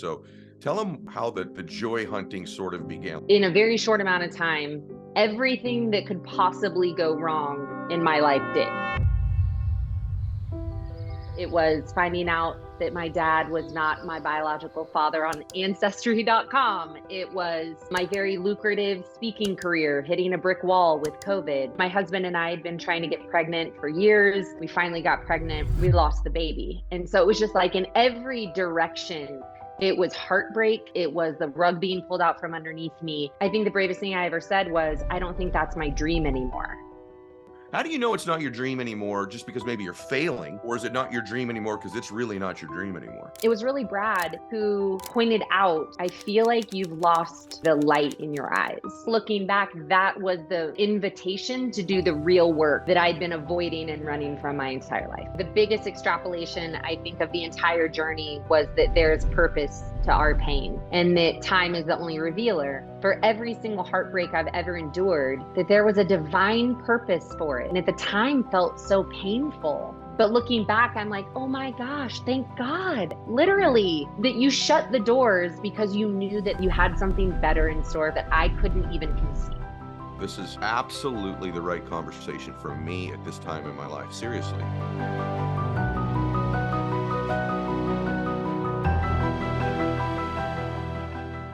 So tell them how the joy hunting sort of began. In a very short amount of time, everything that could possibly go wrong in my life did. It was finding out that my dad was not my biological father on ancestry.com. It was my very lucrative speaking career hitting a brick wall with COVID. My husband and I had been trying to get pregnant for years. We finally got pregnant. We lost the baby. And so it was just like in every direction. It was heartbreak. It was the rug being pulled out from underneath me. I think the bravest thing I ever said was, I don't think that's my dream anymore. How do you know it's not your dream anymore just because maybe you're failing? Or is it not your dream anymore because it's really not your dream anymore? It was really Brad who pointed out, I feel like you've lost the light in your eyes. Looking back, that was the invitation to do the real work that I'd been avoiding and running from my entire life. The biggest extrapolation, I think, of the entire journey was that there's purpose to our pain and that time is the only revealer. For every single heartbreak I've ever endured, that there was a divine purpose for it. And at the time felt so painful. But looking back, I'm like, oh my gosh, thank God, literally, that you shut the doors because you knew that you had something better in store that I couldn't even conceive. This is absolutely the right conversation for me at this time in my life. Seriously.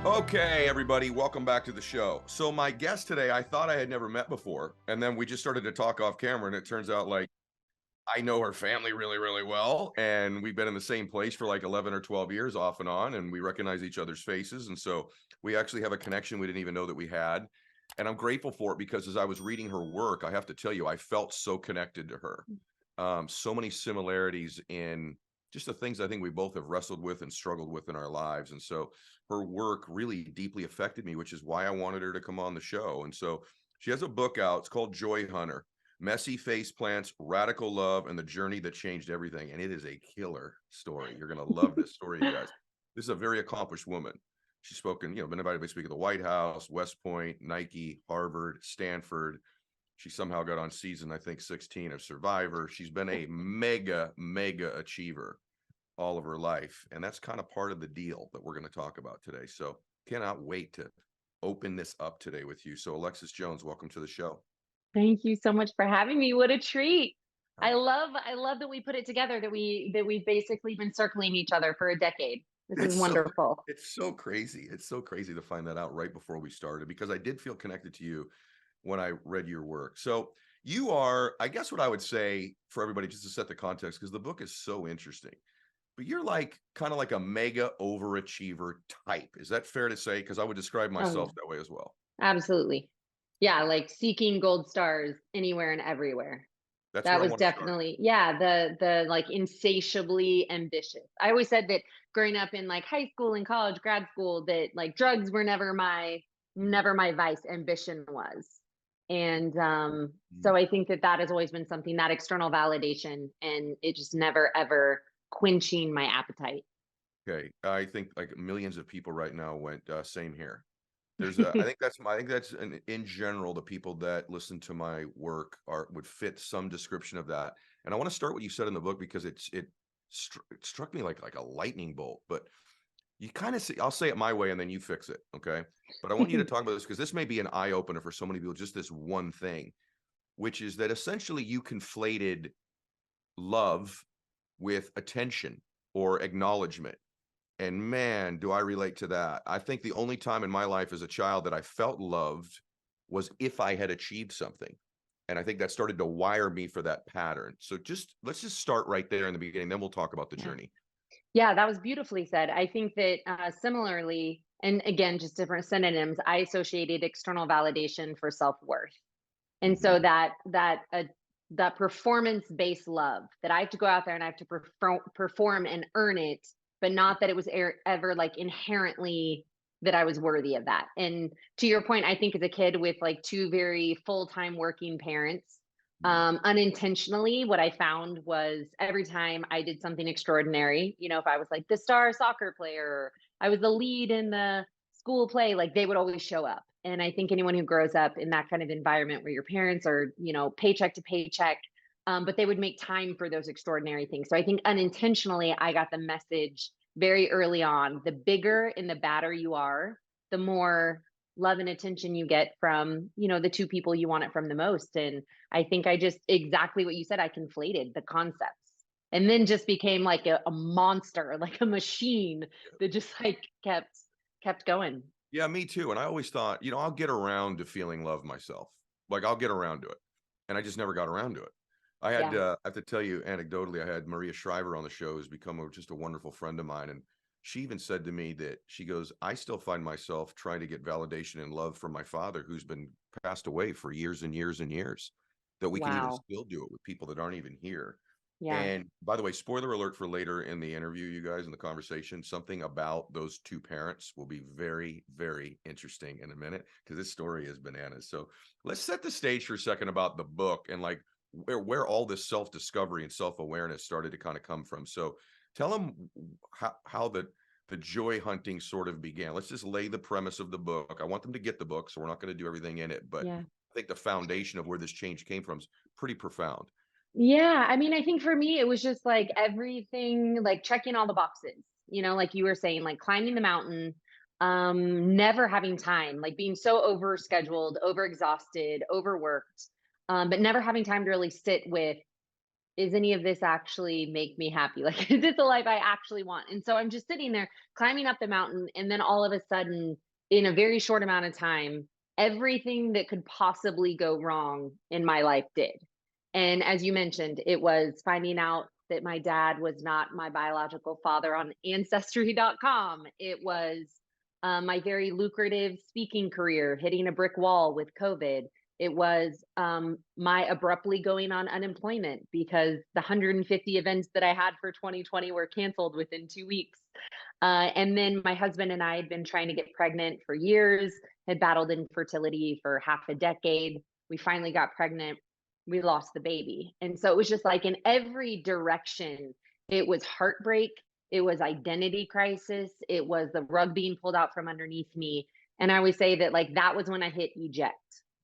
Okay, everybody, welcome back to the show. So my guest today, I thought I had never met before, and then we just started to talk off camera, and it turns out like I know her family really, really well, and we've been in the same place for like 11 or 12 years off and on, and we recognize each other's faces, and so we actually have a connection we didn't even know that we had, and I'm grateful for it because as I was reading her work, I have to tell you, I felt so connected to her. So many similarities in just the things I think we both have wrestled with and struggled with in our lives, and so her work really deeply affected me, which is why I wanted her to come on the show. And so she has a book out. It's called Joy Hunter: Messy Face Plants, Radical Love, and the Journey That Changed Everything. And it is a killer story. You're going to love this story, you guys. This is a very accomplished woman. She's spoken, been invited to speak at the White House, West Point, Nike, Harvard, Stanford. She somehow got on season, I think, 16 of Survivor. She's been a mega, mega achiever all of her life. And that's kind of part of the deal that we're going to talk about today. So cannot wait to open this up today with you. So Alexis Jones, welcome to the show. Thank you so much for having me. What a treat. I love that we put it together, that we've basically been circling each other for a decade. This is wonderful. It's so crazy. It's so crazy to find that out right before we started, because I did feel connected to you when I read your work. So you are, I guess what I would say for everybody, just to set the context, because the book is so interesting, but you're like kind of like a mega overachiever type. Is that fair to say? Because I would describe Oh, yeah, myself that way as well. absolutely. Yeah, like seeking gold stars anywhere and everywhere. That's That where I was want to start. definitely, yeah, the like insatiably ambitious. I always said that growing up in like high school and college, grad school, that like drugs were never my vice. Ambition was. And Mm. so I think that has always been something, that external validation, and it just never ever quenching my appetite. Okay, I think like millions of people right now went same here. There's a, I think that's in general, the people that listen to my work would fit some description of that. And I want to start what you said in the book because it struck me like a lightning bolt. But you kind of see, I'll say it my way and then you fix it, okay? But I want you to talk about this because this may be an eye opener for so many people. Just this one thing, which is that essentially you conflated love with attention or acknowledgement. And man, do I relate to that. I think the only time in my life as a child that I felt loved was if I had achieved something. And I think that started to wire me for that pattern. So let's just start right there in the beginning, then we'll talk about the Yeah. journey. Yeah, that was beautifully said. I think that similarly, and again, just different synonyms, I associated external validation for self-worth. And Mhm. so that performance-based love, that I have to go out there and I have to perform and earn it, but not that it was ever like inherently that I was worthy of that. And to your point, I think as a kid with like two very full-time working parents, Mhm. unintentionally, what I found was every time I did something extraordinary, if I was like the star soccer player, or I was the lead in the school play, like they would always show up. And I think anyone who grows up in that kind of environment where your parents are, paycheck to paycheck, but they would make time for those extraordinary things. So I think unintentionally, I got the message very early on. The bigger and the badder you are, the more love and attention you get from, the two people you want it from the most. And I think I just exactly what you said, I conflated the concepts and then just became like a monster, like a machine that just like kept going. Yeah, me too. And I always thought, I'll get around to feeling love myself. Like I'll get around to it. And I just never got around to it. Yeah. I have to tell you anecdotally, I had Maria Shriver on the show, who's become just a wonderful friend of mine. And she even said to me that she goes, I still find myself trying to get validation and love from my father, who's been passed away for years and years and years, that we can even Wow. still do it with people that aren't even here. Yeah. And by the way, spoiler alert for later in the interview, you guys, in the conversation, something about those two parents will be very, very interesting in a minute because this story is bananas. So let's set the stage for a second about the book and like where all this self-discovery and self-awareness started to kind of come from. So tell them how the joy hunting sort of began. Let's just lay the premise of the book. I want them to get the book, so we're not going to do everything in it, but Yeah. I think the foundation of where this change came from is pretty profound. Yeah, I mean, I think for me, it was just like everything, like checking all the boxes, like you were saying, like climbing the mountain, never having time, like being so over scheduled, over exhausted, overworked, but never having time to really sit with, is any of this actually make me happy? Like, is this the life I actually want? And so I'm just sitting there climbing up the mountain. And then all of a sudden, in a very short amount of time, everything that could possibly go wrong in my life did. And as you mentioned, it was finding out that my dad was not my biological father on ancestry.com. It was my very lucrative speaking career hitting a brick wall with COVID. It was my abruptly going on unemployment because the 150 events that I had for 2020 were canceled within 2 weeks. And then my husband and I had been trying to get pregnant for years, had battled infertility for half a decade. We finally got pregnant. We lost the baby. And so it was just like in every direction, it was heartbreak. It was identity crisis. It was the rug being pulled out from underneath me. And I always say that like that was when I hit eject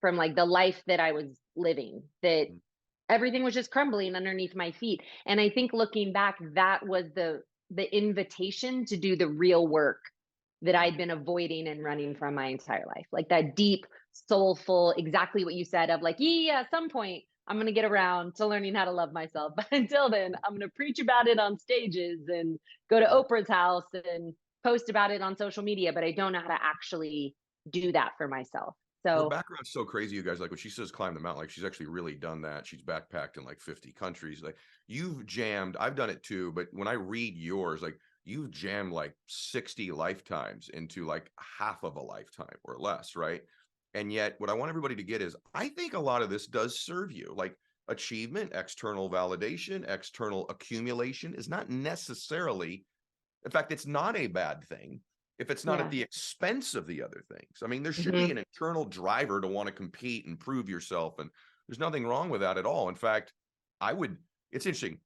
from like the life that I was living, that everything was just crumbling underneath my feet. And I think looking back, that was the invitation to do the real work that I'd been avoiding and running from my entire life. Like that deep, soulful, exactly what you said of like, yeah, at some point I'm going to get around to learning how to love myself. But until then, I'm going to preach about it on stages and go to Oprah's house and post about it on social media, but I don't know how to actually do that for myself. Her So background's so crazy, you guys. Like when she says climb the mountain, like she's actually really done that. She's backpacked in like 50 countries. Like you've jammed, I've done it too, but when I read yours, like you've jammed like 60 lifetimes into like half of a lifetime or less, right? And yet, what I want everybody to get is I think a lot of this does serve you. Like achievement, external validation, external accumulation is not necessarily, in fact, it's not a bad thing if it's not at yeah. the expense of the other things. I mean, there should be Hmm. an internal driver to want to compete and prove yourself. And there's nothing wrong with that at all. In fact, it's interesting.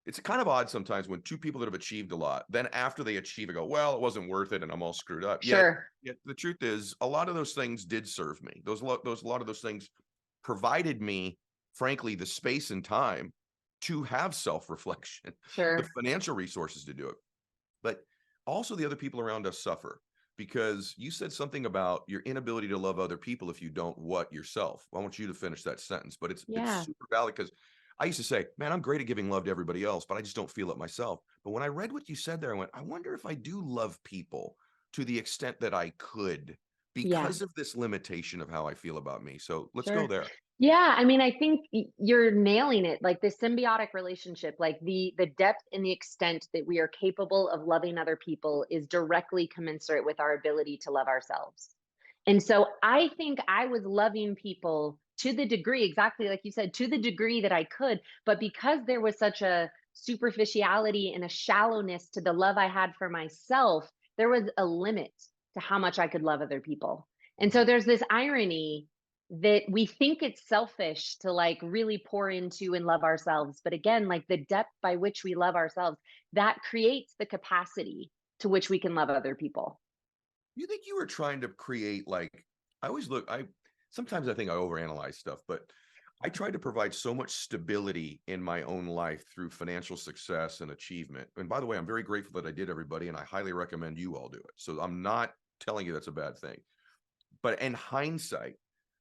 It's kind of odd sometimes when two people that have achieved a lot, then after they achieve it, go, well, it wasn't worth it and I'm all screwed up. Sure. Yet the truth is, a lot of those things did serve me. A lot of those things provided me, frankly, the space and time to have self-reflection, the Sure. financial resources to do it. But also the other people around us suffer because you said something about your inability to love other people if you don't what yourself. I want you to finish that sentence, but it's Yeah. super valid because I used to say, man, I'm great at giving love to everybody else, but I just don't feel it myself. But when I read what you said there, I went, I wonder if I do love people to the extent that I could Yeah. because of this limitation of how I feel about me. So let's go Sure. there. Yeah, I mean, I think you're nailing it. Like the symbiotic relationship, like the depth and the extent that we are capable of loving other people is directly commensurate with our ability to love ourselves. And so I think I was loving people to the degree, exactly like you said, to the degree that I could, but because there was such a superficiality and a shallowness to the love I had for myself, there was a limit to how much I could love other people. And so Mhm. there's this irony that we think it's selfish to like really pour into and love ourselves. But again, like the depth by which we love ourselves, that creates the capacity to which we can love other people. You think you were trying to create like I always look I sometimes I think I overanalyze stuff, but I tried to provide so much stability in my own life through financial success and achievement. And by the way, I'm very grateful that I did, everybody, and I highly recommend you all do it. So I'm not telling you that's a bad thing. But in hindsight,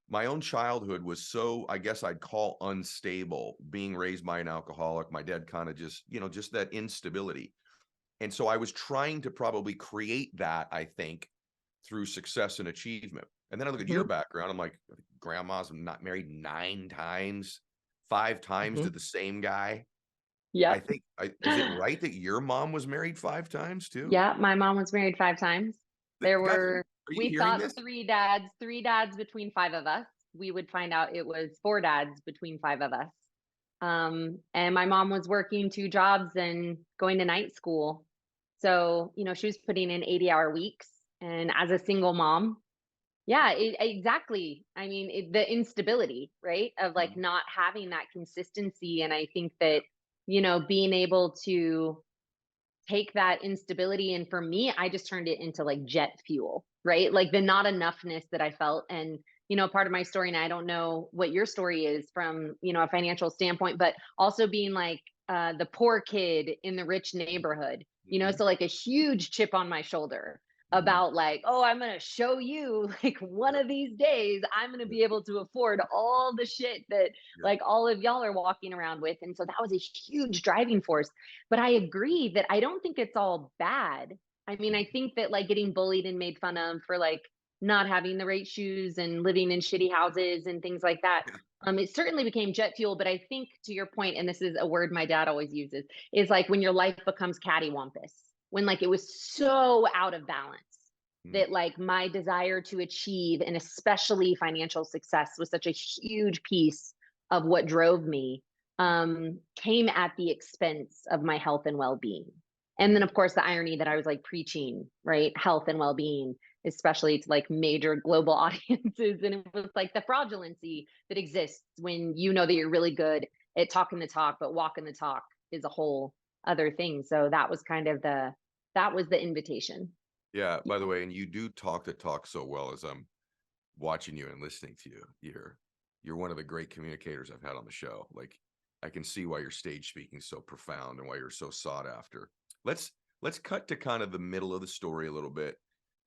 my own childhood was so, I guess I'd call unstable, being raised by an alcoholic. My dad kind of just, just that instability. And so I was trying to probably create that, I think, through success and achievement. And then I look at your Hmm. background. I'm like, grandma's not married 9 times, 5 times to Hmm. the same guy. I Yep. think, is it right that your mom was married 5 times too? Yeah, my mom was married 5 times. There Guys, were are you we hearing thought this? 3 dads between 5 of us. We would find out it was 4 dads between 5 of us. And my mom was working 2 jobs and going to night school. So, she was putting in 80-hour weeks, and as a single mom, yeah, exactly. I mean, the instability, right? Of like Mhm. not having that consistency. And I think that, being able to take that instability, and for me, I just turned it into like jet fuel, right? Like the not enoughness that I felt. And part of my story, and I don't know what your story is from a financial standpoint, but also being like the poor kid in the rich neighborhood, Mhm. so like a huge chip on my shoulder Mhm. about like, oh, I'm going to show you like one Yep. of these days I'm going to Yep. be able to afford all the shit that Yep. like all of y'all are walking around with. And so that was a huge driving force. But I agree that I don't think it's all bad. I mean, I Mhm. think that like getting bullied and made fun of for like not having the right shoes and living in shitty houses and things like that. Yeah. It certainly became jet fuel, but I think to your point, and this is a word my dad always uses, is like when your life becomes cattywampus, when like it was so out of balance Mm. that like my desire to achieve and especially financial success was such a huge piece of what drove me, came at the expense of my health and well-being. And then Mhm. of course the irony that I was like preaching, right? Health and well-being, especially to like major global audiences. And it was like the fraudulency that exists when you know that you're really good at talking the talk, but walking the talk is a whole other thing. So that was the invitation. Yeah. By the way, and you do talk the talk so well as I'm watching you and listening to you. You're one of the great communicators I've had on the show. Like I can see why your stage speaking is so profound and why you're so sought after. Let's let's cut to kind of the middle of the story a little bit,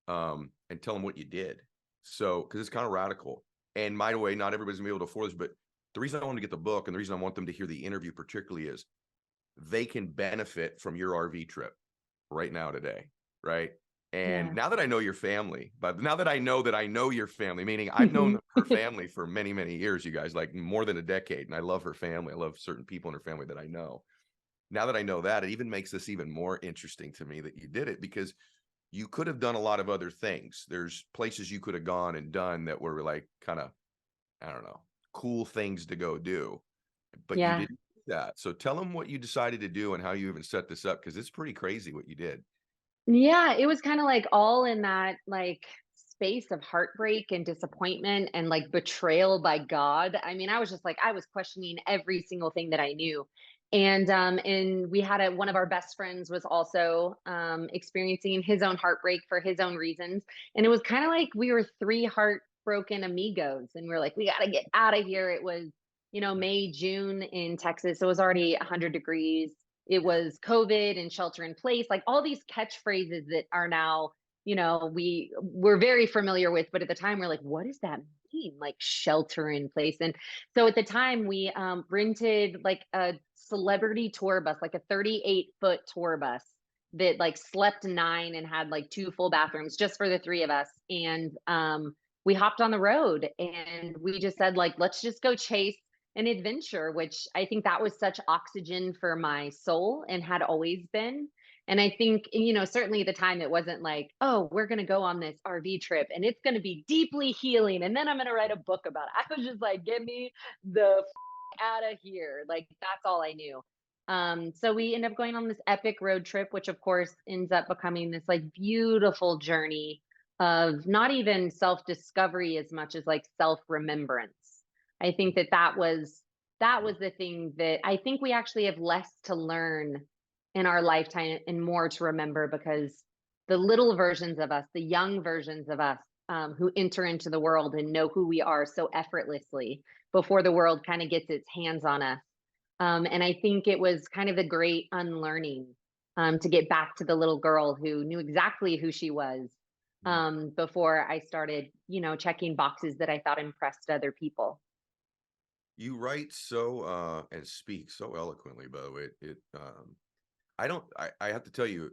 and tell them what you did. So, because it's kind of radical. And by the way, not everybody's gonna be able to afford this, but the reason I want to get the book and the reason I want them to hear the interview particularly is they can benefit from your RV trip right now today, right? And Yeah. now that I know your family, but now that I know your family, meaning I've known her family for many, many years, you guys, like more than a decade, and I love her family. I love certain people in her family that I know. Now that I know that, it even makes this even more interesting to me that you did it because you could have done a lot of other things. There's places you could have gone and done that were like kind of, I don't know, cool things to go do, but you Yeah. didn't do that. So tell them what you decided to do and how you even set this up because it's pretty crazy what you did. Yeah, it was kinda like all in that, like, space of heartbreak and disappointment and, like, betrayal by God. I mean, I was just like I was questioning every single thing that I knew. And we had one of our best friends was also, experiencing his own heartbreak for his own reasons, and it was kinda like we were 3 heartbroken amigos, and we're like, "We gotta get out of here." It was, May, June in Texas, so it was already 100 degrees. It Yeah. was COVID and shelter in place, like all these catchphrases that are now, we're very familiar with, but at the time we're like, what does that mean? Like shelter in place. And so at the time we rented like a celebrity tour bus, like a 38-foot tour bus that like slept 9 and had like 2 full bathrooms just for the 3 of us. And we hopped on the road and we just said like, let's just go chase an adventure, which I think that was such oxygen for my soul and had always been. And I think, certainly at the time, it wasn't like, oh, we're going to go on this RV trip and it's going to be deeply healing. And then I'm going to write a book about it. I was just like, get me the out of here. Like, that's all I knew. So we end up going on this epic road trip, which of course ends up becoming this like beautiful journey of not even self discovery as much as like self remembrance. I think that that was the thing that I think we actually have less to learn in our lifetime and more to remember because the little versions of us, the young versions of us, who enter into the world and know who we are so effortlessly, before the world kind of gets its hands on us. And I think it was kind of the great unlearning, to get back to the little girl who knew exactly who she was, Mm. before I started, checking boxes that I thought impressed other people. You write so and speak so eloquently, by the way. I don't I have to tell you,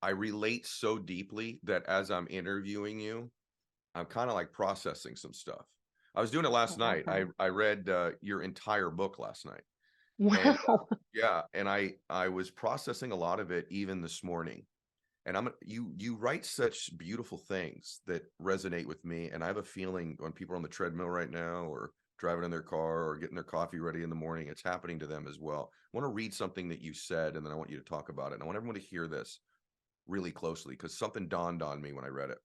I relate so deeply that as I'm interviewing you, I'm kind of like processing some stuff. I was doing it last night. I Awesome. I read your entire book last night. And Wow. yeah, and I was processing a lot of it even this morning. And you write such beautiful things that resonate with me. And I have a feeling when people are on the treadmill right now or driving in their car or getting their coffee ready in the morning, it's happening to them as well. I want to read something that you said, and then I want you to talk about it. And I want everyone to hear this really closely because something dawned on me when I read it.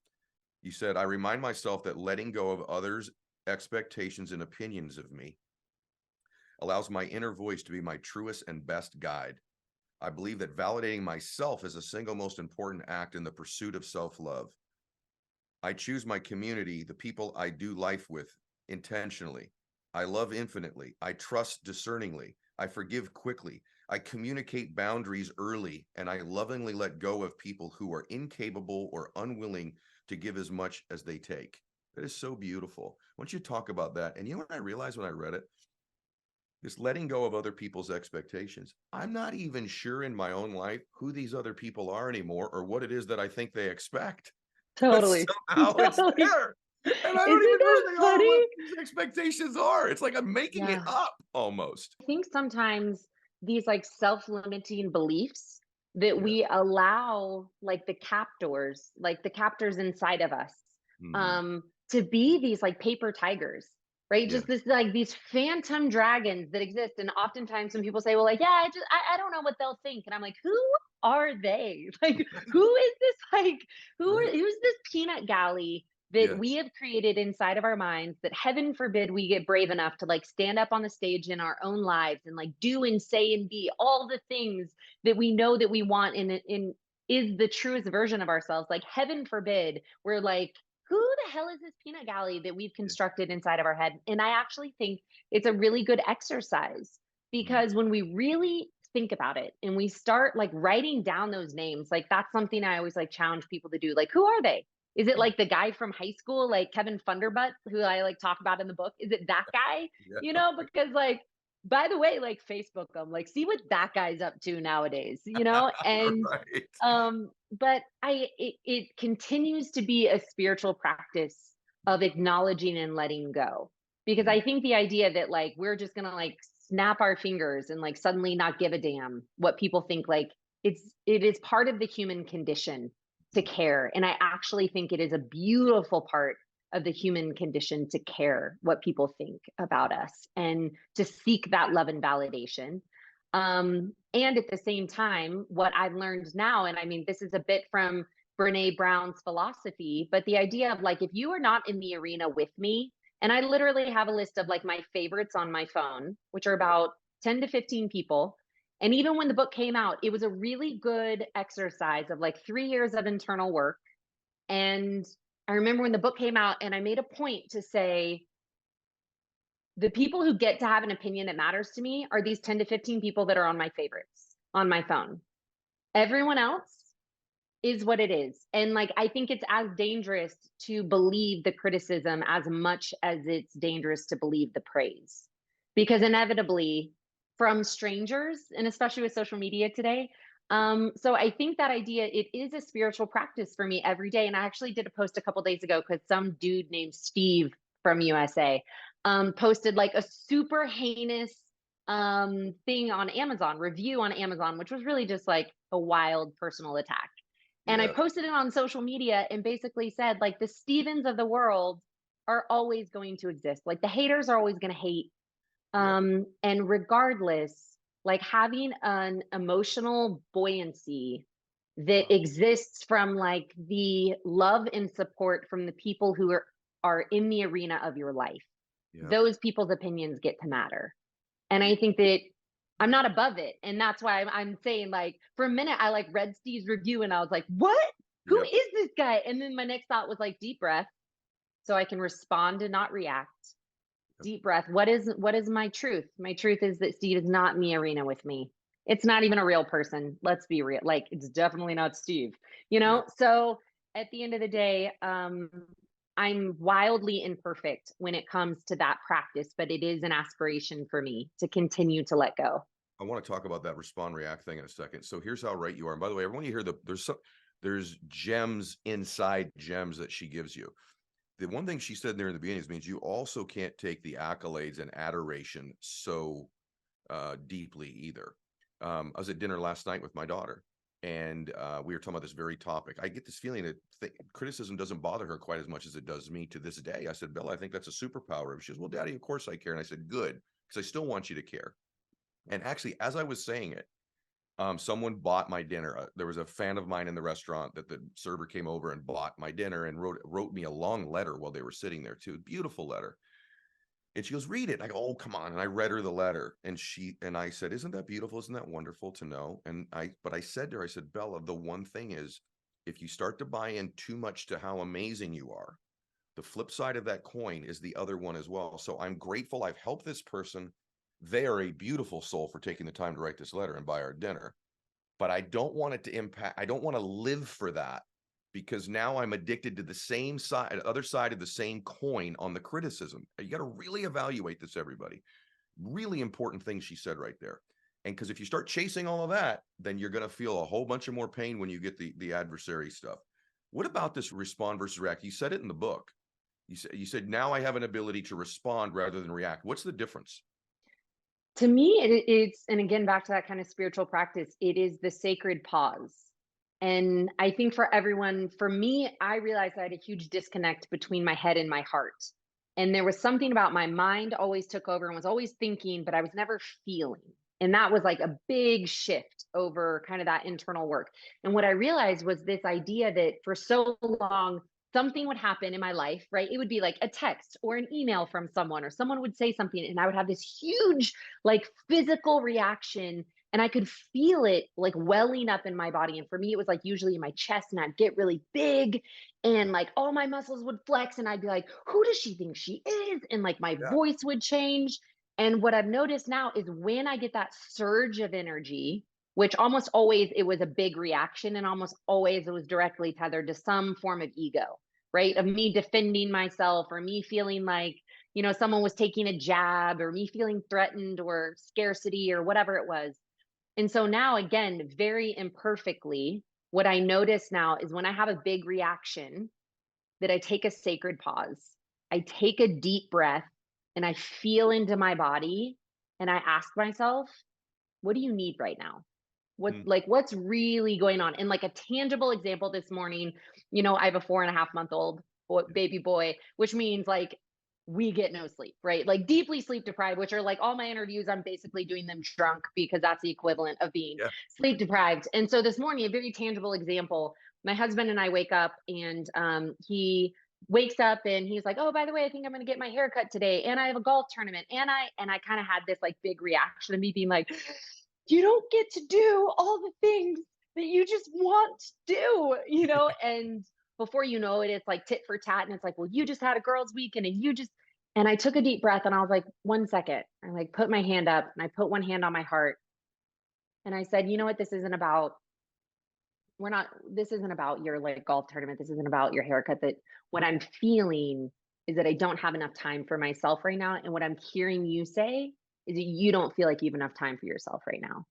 You said, I remind myself that letting go of others' expectations and opinions of me allows my inner voice to be my truest and best guide. I believe that validating myself is the single most important act in the pursuit of self-love. I choose my community, the people I do life with, intentionally. I love infinitely. I trust discerningly. I forgive quickly. I communicate boundaries early, and I lovingly let go of people who are incapable or unwilling to give as much as they take. That is so beautiful. Why don't you talk about that? And you know what I realized when I read it? This letting go of other people's expectations. I'm not even sure in my own life who these other people are anymore or what it is that I think they expect, but Totally. somehow it's Totally. there. And I don't Isn't even know that who they are or funny? what these expectations are. It's like I'm making it Yeah. up almost. I think sometimes these like self-limiting beliefs that Yeah. we allow like the captors inside of us, Mhm. to be these like paper tigers, right? Yeah. Just this like these phantom dragons that exist. And oftentimes when people say, well, like, yeah, I don't know what they'll think. And I'm like, who are they? Like, who is this like Right. who's this peanut galley that we Yes. have created inside of our minds that heaven forbid we get brave enough to like stand up on the stage in our own lives and like do and say and be all the things that we know that we want in is the truest version of ourselves. Like heaven forbid we're like, who the hell is this peanut gallery that we've Yeah. constructed inside of our head? And I actually think it's a really good exercise Mm. because when we really think about it and we start like writing down those names, like that's something I always like challenge people to do. Like, who are they? Is it Yeah. like the guy from high school, like Kevin Funderbutt, who I like talk about in the book? Is it that guy? Yeah. Because like, by the way, like Facebook them, like see what that guy's up to nowadays, And Right. but it continues to be a spiritual practice of acknowledging and letting go. Because Mm. I think the idea that like we're just gonna like snap our fingers and like suddenly not give a damn what people think, like it is part of the human condition to Mm. care. And I actually think it is a beautiful part of the human condition to care what people think about us and to seek that love and validation. And at the same time, what I've learned now, and I mean, this is a bit from Brene Brown's philosophy, but the idea of like, if you are not in the arena with me, and I literally have a list of like my favorites on my phone, which are Yeah. about 10 to 15 people. And even when the book came out, it was a really good exercise of like 3 years of internal work. And I remember when the book came out, and I made a point to say, the people who get to have an opinion that matters to me are these 10 to 15 people that are on my favorites on my phone. Everyone else is what it is. And like, I think it's as dangerous to believe the criticism as much as it's dangerous to believe the praise. Because inevitably, from strangers, and especially with social media today, so I think that idea, it is a spiritual practice for me every day. And I actually did a post a couple days ago because some dude named Steve from USA posted like a super heinous thing on Amazon, review on Amazon, which was really just like a wild personal attack. And I Yeah. posted it on social media and basically said, like, the Stevens of the world are always going to exist. Like, the haters are always going to hate. Yeah. And regardless, like, having an emotional buoyancy that Wow. exists from like the love and support from the people who are in the arena of your life, Yeah. those people's opinions get to matter. And Yeah. I think that I'm not above it. And that's why I'm saying, like, for a minute, I like read Steve's review and I was like, what? Who Yep. is this guy? And then my next thought was like, deep breath so I can respond and not react. Deep breath. What is my truth? My truth is that Steve is not in the arena with me. It's not even a real person. Let's be real. Like, it's definitely not Steve, Yeah. So at the end of the day, I'm wildly imperfect when it comes to that practice, but it is an aspiration for me to continue to let go. I want to talk about that respond react thing in a second. So here's how right you are. And by the way, everyone, you hear there's gems inside gems that she gives you. The one thing she said there in the beginning is means you also can't take the accolades and adoration so deeply either. I was at dinner last night with my daughter, and we were talking about this very topic. I get this feeling that criticism doesn't bother her quite as much as it does me to this day. I said, Bella, I think that's a superpower. And she says, well, Daddy, of course I care. And I said, good, because I still want you to care. And actually, as I was saying it, someone bought my dinner. There was a fan of mine in the restaurant that the server came over and bought my dinner and wrote me a long letter while they were sitting there too. Beautiful letter. And she goes, read it. And I go, oh, come on. And I read her the letter. And I said, isn't that beautiful? Isn't that wonderful to know? But I said to her, I said, Bella, the one thing is, if you start to buy in too much to how amazing you are, the flip side of that coin is the other one as well. So I'm grateful I've helped this person. They are a beautiful soul for taking the time to write this letter and buy our dinner. But I don't want it to impact, I don't want to live for that, because now I'm addicted to the same side, other side of the same coin on the criticism. You got to really evaluate this, everybody. Really important thing she said right there. And because if you start chasing all of that, then you're going to feel a whole bunch of more pain when you get the adversary stuff. What about this respond versus react? You said it in the book. You said, now I have an ability to respond rather than react. What's the difference? To me, it's, and again, back to that kind of spiritual practice, it is the sacred pause. And I think for everyone, for me, I realized I had a huge disconnect between my head and my heart. And there was something about my mind always took over and was always thinking, but I was never feeling. And that was like a big shift over kind of that internal work. And what I realized was this idea that for so long, something would happen in my life, right? It would be like a text or an email from someone, or someone would say something, and I would have this huge, like, physical reaction, and I could feel it like welling up in my body. And for me, it was like usually in my chest, and I'd get really big, and like all my muscles would flex, and I'd be like, who does she think she is? And like my Yeah. voice would change. And what I've noticed now is when I get that surge of energy, which almost always it was a big reaction, and almost always it was directly tethered to some form of ego, right? Of me defending myself, or me feeling like, someone was taking a jab, or me feeling threatened or scarcity or whatever it was. And so now, again, very imperfectly, what I notice now is when I have a big reaction, that I take a sacred pause. I take a deep breath, and I feel into my body, and I ask myself, what do you need right now? Hmm. What's really going on? And like a tangible example this morning, I have a 4.5-month-old baby boy, which means like we get no sleep, right? Like deeply sleep deprived, which are like all my interviews, I'm basically doing them drunk, because that's the equivalent of being Yeah. sleep deprived. And so this morning, a very tangible example, my husband and I wake up, and he wakes up and he's like, oh, by the way, I think I'm going to get my hair cut today, and I have a golf tournament, and I kind of had this like big reaction of me being like, you don't get to do all the things that you just want to do, and before you know it, it's like tit for tat, and it's like, well, you just had a girls weekend, and I took a deep breath, and I was like, 1 second. I like put my hand up, and I put one hand on my heart, and I said, you know what, this isn't about your like golf tournament, this isn't about your haircut. That what I'm feeling is that I don't have enough time for myself right now, and what I'm hearing you say is that you don't feel like you have enough time for yourself right now.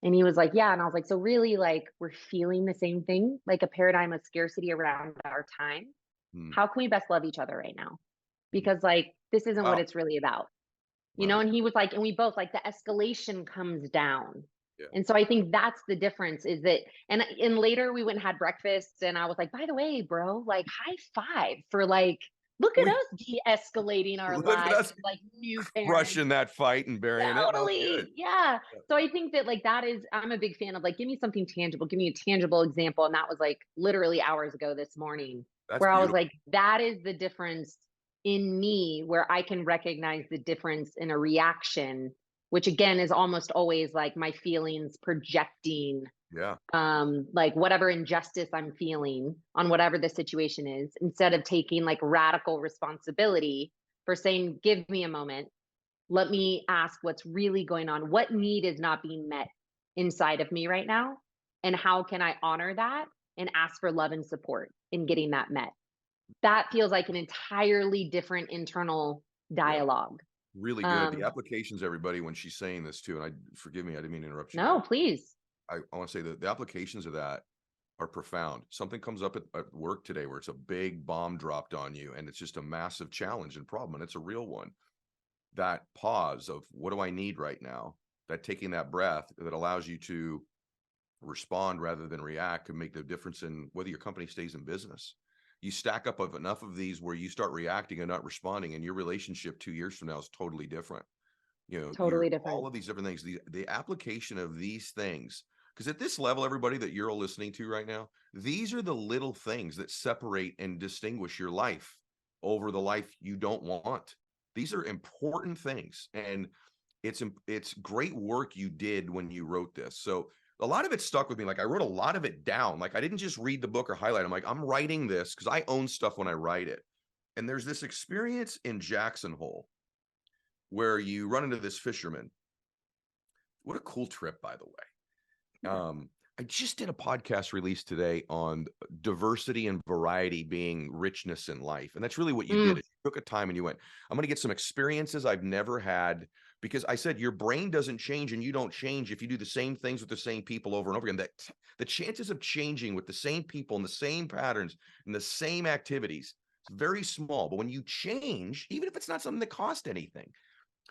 And he was like, yeah. And I was like, so really, like, we're feeling the same thing, like a paradigm of scarcity around our time. Hmm. How can we best love each other right now? Because like, this isn't what Wow. it's really about, Wow. And he was like, and we both like, the escalation comes down. Yeah. And so I think that's the difference, is that, and later we went and had breakfast, and I was like, by the way, bro, like, high five for like, look at We us de-escalating our look at lives us as like new parents. crushing that fight and burying it. No, good. Totally. Yeah. Yeah. So I think that like I'm a big fan of like, give me something tangible, give me a tangible example. And that was like literally hours ago this morning, That's where I was beautiful. like, that is the difference in me, where I can recognize the difference in a reaction, which again is almost always like my feelings projecting Yeah. like whatever injustice I'm feeling on whatever the situation is, instead of taking like radical responsibility for saying, give me a moment. Let me ask what's really going on. What need is not being met inside of me right now? And how can I honor that and ask for love and support in getting that met? That feels like an entirely different internal Yeah. dialogue. Really good. The applications, everybody, when she's saying this too, and forgive me, I didn't mean to interrupt you No, there. please. I want to say that the applications of that are profound. Something comes up at work today where it's a big bomb dropped on you and it's just a massive challenge and problem, and it's a real one. That pause of what do I need right now? That taking that breath that allows you to respond rather than react can make the difference in whether your company stays in business. You stack up of enough of these where you start reacting and not responding, and your relationship 2 years from now is totally different. You know, Totally all different. of these different things, the application of these things, because at this level, everybody that you're all listening to right now, these are the little things that separate and distinguish your life over the life you don't want. These are important things, and it's great work you did when you wrote this. So a lot of it stuck with me. Like I wrote a lot of it down. Like I didn't just read the book or highlight. I'm like, I'm writing this because I own stuff when I write it. And there's this experience in Jackson Hole where you run into this fisherman. What a cool trip, by the way. I just did a podcast release today on diversity and variety being richness in life. And that's really what you did. Mm, Is you took a time and you went, I'm going to get some experiences I've never had, because I said your brain doesn't change and you don't change if you do the same things with the same people over and over again. That the chances of changing with the same people and the same patterns and the same activities is very small. But when you change, even if it's not something that cost anything,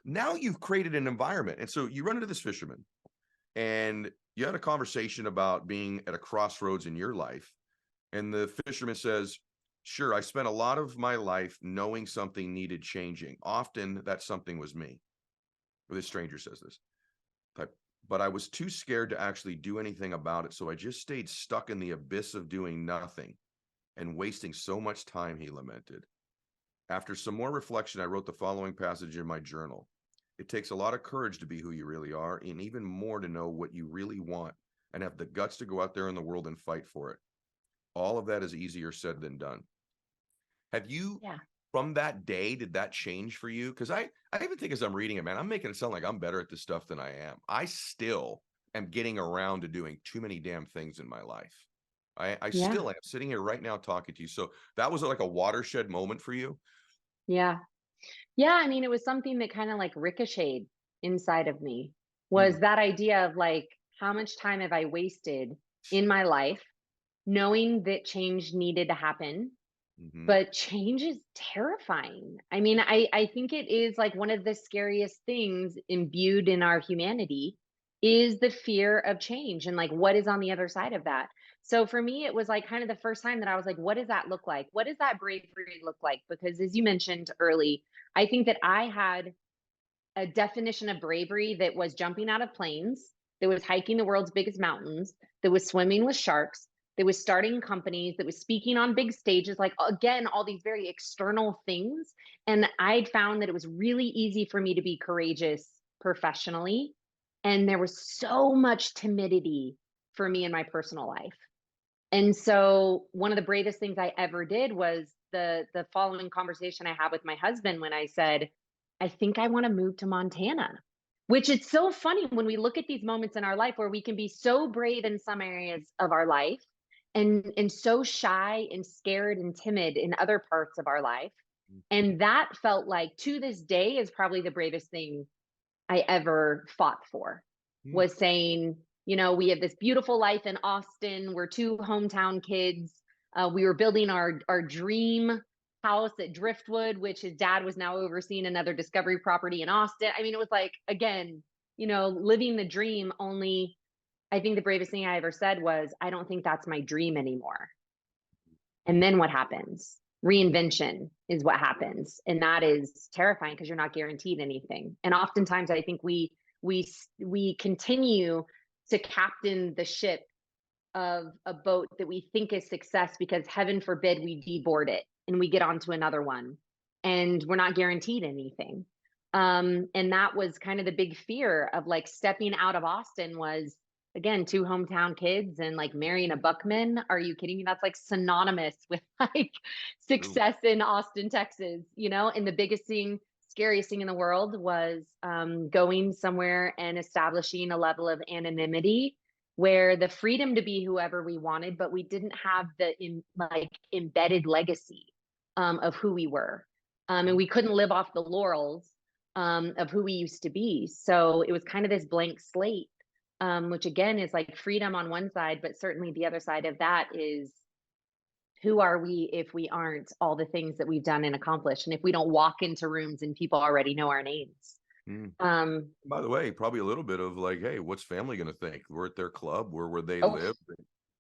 now you've created an environment. And so you run into this fisherman and you had a conversation about being at a crossroads in your life. And the fisherman says, sure, I spent a lot of my life knowing something needed changing. Often that something was me. Or this stranger says this type, but I was too scared to actually do anything about it. So I just stayed stuck in the abyss of doing nothing and wasting so much time, he lamented. After some more reflection, I wrote the following passage in my journal. It takes a lot of courage to be who you really are, and even more to know what you really want and have the guts to go out there in the world and fight for it. All of that is easier said than done. Have you, yeah. from that day, did that change for you? Because I even think as I'm reading it, man, I'm making it sound like I'm better at this stuff than I am. I still am getting around to doing too many damn things in my life. I Yeah. still am sitting here right now talking to you. So that was like a watershed moment for you. Yeah. Yeah, I mean, it was something that kind of like ricocheted inside of me, Hmm. was that idea of like, how much time have I wasted in my life knowing that change needed to happen? Mm-hmm. But change is terrifying. I mean, I think it is like one of the scariest things imbued in our humanity is the fear of change and like what is on the other side of that. So for me, it was like kind of the first time that I was like, what does that look like? What does that bravery look like? Because as you mentioned early, I think that I had a definition of bravery that was jumping out of planes, that was hiking the world's biggest mountains, that was swimming with sharks, that was starting companies, that was speaking on big stages, like again, all these very external things. And I'd found that it was really easy for me to be courageous professionally. And there was so much timidity for me in my personal life. And so one of the bravest things I ever did was the following conversation I had with my husband when I said, I think I want to move to Montana. Which it's so funny when we look at these moments in our life where we can be so brave in some areas of our life and so shy and scared and timid in other parts of our life. And that felt like to this day is probably the bravest thing I ever fought for, Hmm. was saying, you know, we have this beautiful life in Austin. We're two hometown kids. We were building our dream house at Driftwood, which his dad was now overseeing another discovery property in Austin. I mean, it was like, again, you know, living the dream. Only I think the bravest thing I ever said was, I don't think that's my dream anymore. And then what happens? Reinvention is what happens. And that is terrifying because you're not guaranteed anything. And oftentimes I think we continue to captain the ship of a boat that we think is success because heaven forbid we deboard it and we get onto another one and we're not guaranteed anything. And that was kind of the big fear of like stepping out of Austin was again, two hometown kids and like marrying a Buckman. Are you kidding me? That's like synonymous with like True. success in Austin, Texas, you know? And the biggest thing, scariest thing in the world was going somewhere and establishing a level of anonymity where the freedom to be whoever we wanted, but we didn't have the like embedded legacy of who we were. And we couldn't live off the laurels of who we used to be. So it was kind of this blank slate, which again is like freedom on one side, but certainly the other side of that is who are we if we aren't all the things that we've done and accomplished, and if we don't walk into rooms and people already know our names. Mm. Um, By the way, probably a little bit of like, hey, what's family going to think? We're at their club, where they oh, live.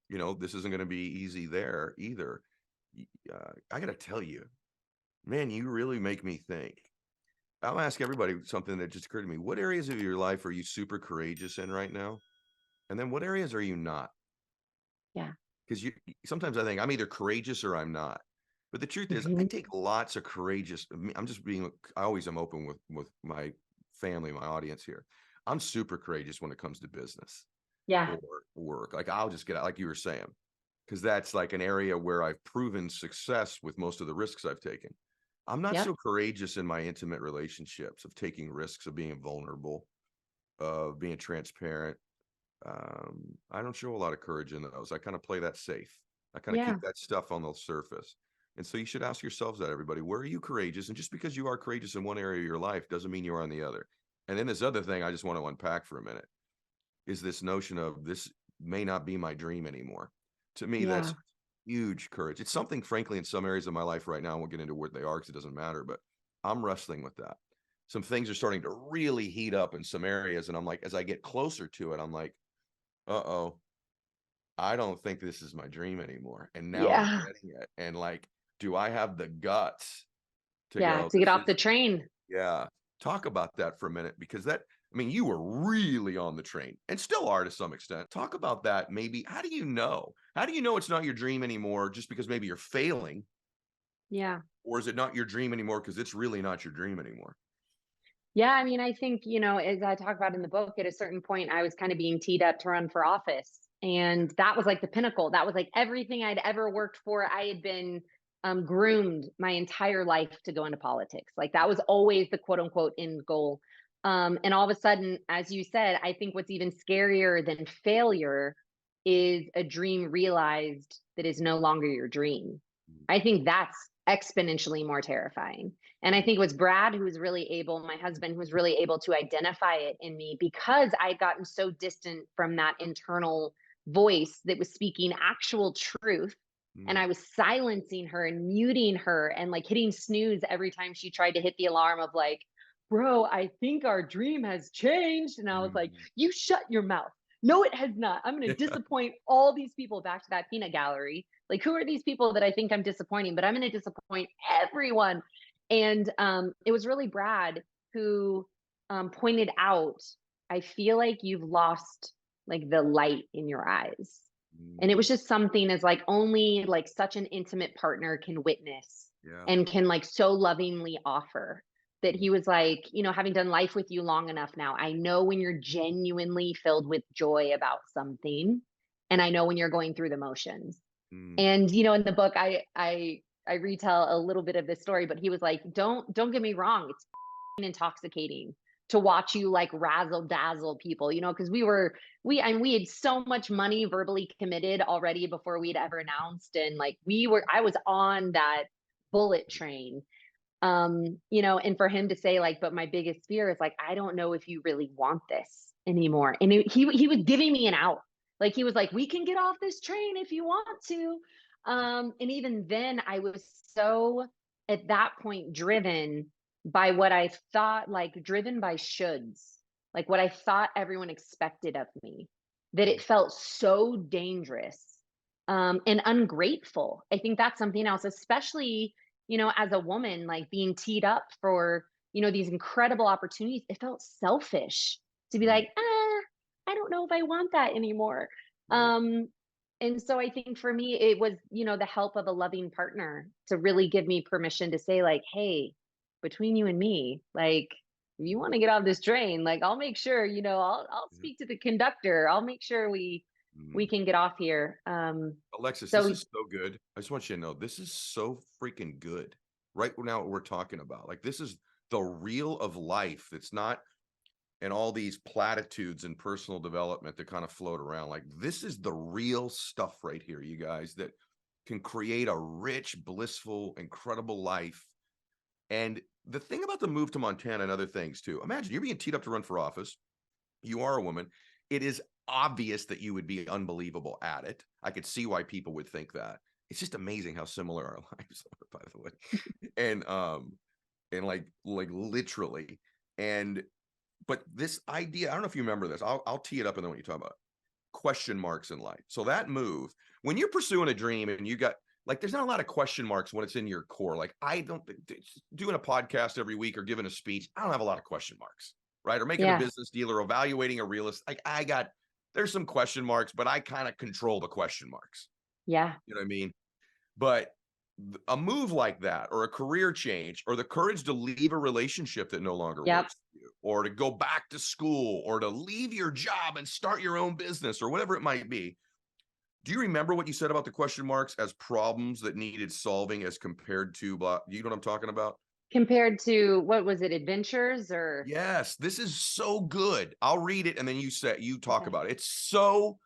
You know, this isn't going to be easy there either. I got to tell you, man, you really make me think. I'll ask everybody something that just occurred to me. What areas of your life are you super courageous in right now? And then what areas are you not? yeah. Because you sometimes I think I'm either courageous or I'm not. But the truth is, I Mhm. take lots of courageous. I'm just being. I always am open with my family, my audience here. I'm super courageous when it comes to business Yeah. or work. Like I'll just get out, like you were saying, because that's like an area where I've proven success with most of the risks I've taken. I'm not Yep. so courageous in my intimate relationships of taking risks, of being vulnerable, of being transparent. I don't show a lot of courage in those. I kind of play that safe. I kind of Yeah. keep that stuff on the surface. And so you should ask yourselves that, everybody, where are you courageous? And just because you are courageous in one area of your life doesn't mean you're on the other. And then this other thing I just want to unpack for a minute is this notion of this may not be my dream anymore. To me, that's Yeah. huge courage. It's something, frankly, in some areas of my life right now, I won't get into what they are because it doesn't matter, but I'm wrestling with that. Some things are starting to really heat up in some areas. And I'm like, as I get closer to it, I'm like, uh-oh, I don't think this is my dream anymore. And now I'm Yeah. getting it. And like, do I have the guts to Yeah. go, To get this off the is, train. yeah. Talk about that for a minute because that, I mean, you were really on the train and still are to some extent. Talk about that. Maybe, how do you know? How do you know it's not your dream anymore just because maybe you're failing? Yeah. Or is it not your dream anymore because it's really not your dream anymore? Yeah, I mean, I think, as I talk about in the book, at a certain point, I was kind of being teed up to run for office. And that was like the pinnacle. That was like everything I'd ever worked for. I had been groomed my entire life to go into politics. Like that was always the quote unquote end goal. And all of a sudden, as you said, I think what's even scarier than failure is a dream realized that is no longer your dream. I think that's exponentially more terrifying. And I think it was Brad who was really able, my husband, who was really able to identify it in me because I had gotten so distant from that internal voice that was speaking actual truth. And Mm, I was silencing her and muting her and like hitting snooze every time she tried to hit the alarm of like, bro, I think our dream has changed. And I was like, mm, you shut your mouth. No, it has not. I'm going to yeah. disappoint all these people back to that peanut gallery. Like, who are these people that I think I'm disappointing? But I'm going to disappoint everyone. And it was really Brad who pointed out, I feel like you've lost like the light in your eyes. And it Mm, was just something as like only like such an intimate partner can witness yeah. and can like so lovingly offer that Mm, he was like, having done life with you long enough now, I know when you're genuinely filled with joy about something. And I know when you're going through the motions. mm. And in the book, I retell a little bit of this story, but he was like, don't get me wrong, it's intoxicating to watch you like razzle dazzle people, because we had so much money verbally committed already before we'd ever announced, and like I was on that bullet train. And for him to say like, but my biggest fear is like, I don't know if you really want this anymore. And he was giving me an out. Like he was like, we can get off this train if you want to. And even then I was so at that point driven by what I thought, like driven by shoulds, like what I thought everyone expected of me, that it felt so dangerous and ungrateful. I think that's something else, especially as a woman, like being teed up for, these incredible opportunities. It felt selfish to be Mm, like, I don't know if I want that anymore. right. Um, and so I think for me, it was, the help of a loving partner to really give me permission to say, like, hey, between you and me, like, if you want to get off this train, like I'll make sure, I'll Mhm. speak to the conductor. I'll make sure we Mm. can get off here. Alexis, this So is so good. I just want you to know this is so freaking good. Right now, what we're talking about, like this is the real of life. It's not and all these platitudes and personal development that kind of float around. Like this is the real stuff right here, you guys, that can create a rich, blissful, incredible life. And the thing about the move to Montana and other things too, imagine you're being teed up to run for office. You are a woman. It is obvious that you would be unbelievable at it. I could see why people would think that. It's just amazing how similar our lives are, by the way. And like literally. And but this idea, I don't know if you remember this. I'll tee it up and then what you talk about question marks in life. So that move, when you're pursuing a dream and you got like, there's not a lot of question marks when it's in your core. Like I don't doing a podcast every week or giving a speech. I don't have a lot of question marks, right? Or making a yeah, business deal or evaluating a realist. Like there's some question marks, but I kind of control the question marks. yeah, You know what I mean? But a move like that, or a career change, or the courage to leave a relationship that no longer yep. works for you, or to go back to school, or to leave your job and start your own business, or whatever it might be. Do you remember what you said about the question marks as problems that needed solving as compared to blah? You know what I'm talking about? Compared to what was it, adventures or Yes, this is so good. I'll read it and then you talk okay. about it. It's so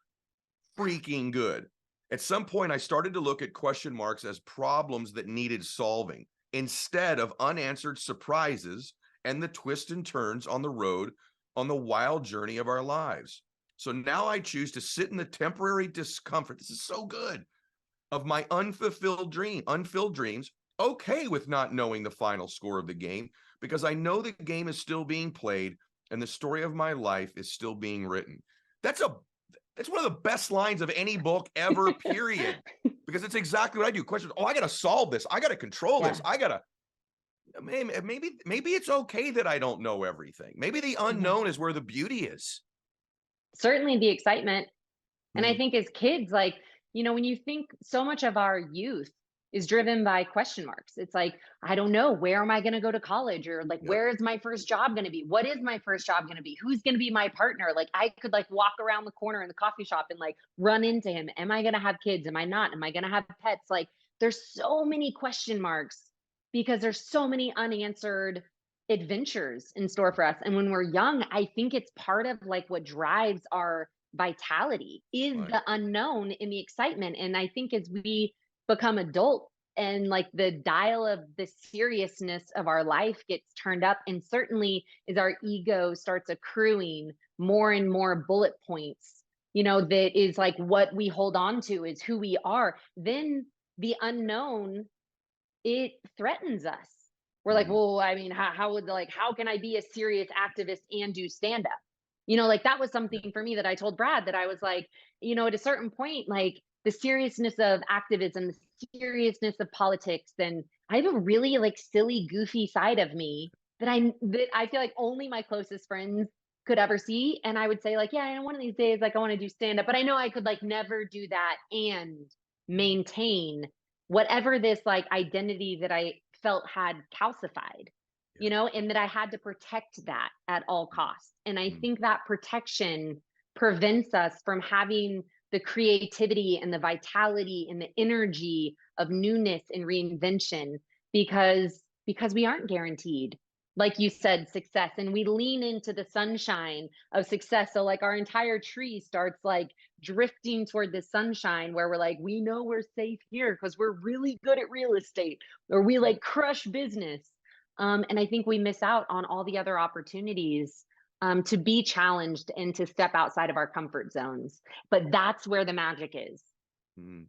freaking good. At some point, I started to look at question marks as problems that needed solving instead of unanswered surprises and the twists and turns on the road on the wild journey of our lives. So now I choose to sit in the temporary discomfort. This is so good of my unfilled dreams, okay with not knowing the final score of the game because I know the game is still being played and the story of my life is still being written. That's a that's one of the best lines of any book ever, period. Because it's exactly what I do. Question, oh, I gotta solve this, I gotta control this, Yeah. I gotta maybe it's okay that I don't know everything. Maybe the Yeah. unknown is where the beauty is. Certainly the excitement. And I Hmm. think as kids, like, when you think so much of our youth is driven by question marks, it's like, I don't know, where am I going to go to college? Or like, Yep. where is my first job going to be? What is my first job going to be? Who's going to be my partner? Like, I could like walk around the corner in the coffee shop and like run into him. Am I going to have kids? Am I not? Am I going to have pets? Like, there's so many question marks because there's so many unanswered adventures in store for us. And when we're young, I think it's part of like what drives our vitality is Right. the unknown and the excitement. And I think as we become adult and like the dial of the seriousness of our life gets turned up, and certainly as our ego starts accruing more and more bullet points, that is like what we hold on to is who we are, then the unknown, it threatens us. We're like, Mhm. well, I mean, how can I be a serious activist and do stand up? Like that was Yeah. something for me that I told Brad that I was like, at a certain point, like the seriousness of activism, the seriousness of politics, then I have a really like silly, goofy side of me that I feel like only my closest friends could ever see. And I would say, like, yeah, one of these days, like I want to do stand up, but I know I could like never do that and maintain whatever this like identity that I felt had calcified, Yeah. and that I had to protect that at all costs. And I Mm. think that protection prevents us from having the creativity and the vitality and the energy of newness and reinvention because we aren't guaranteed, like you said, success, and we lean into the sunshine of success. So like our entire tree starts like drifting toward the sunshine where we're like, we know we're safe here because we're really good at real estate, or we Mm. like crush business. And I think we miss out on all the other opportunities to be challenged and to step outside of our comfort zones. But that's where the magic is. Mm.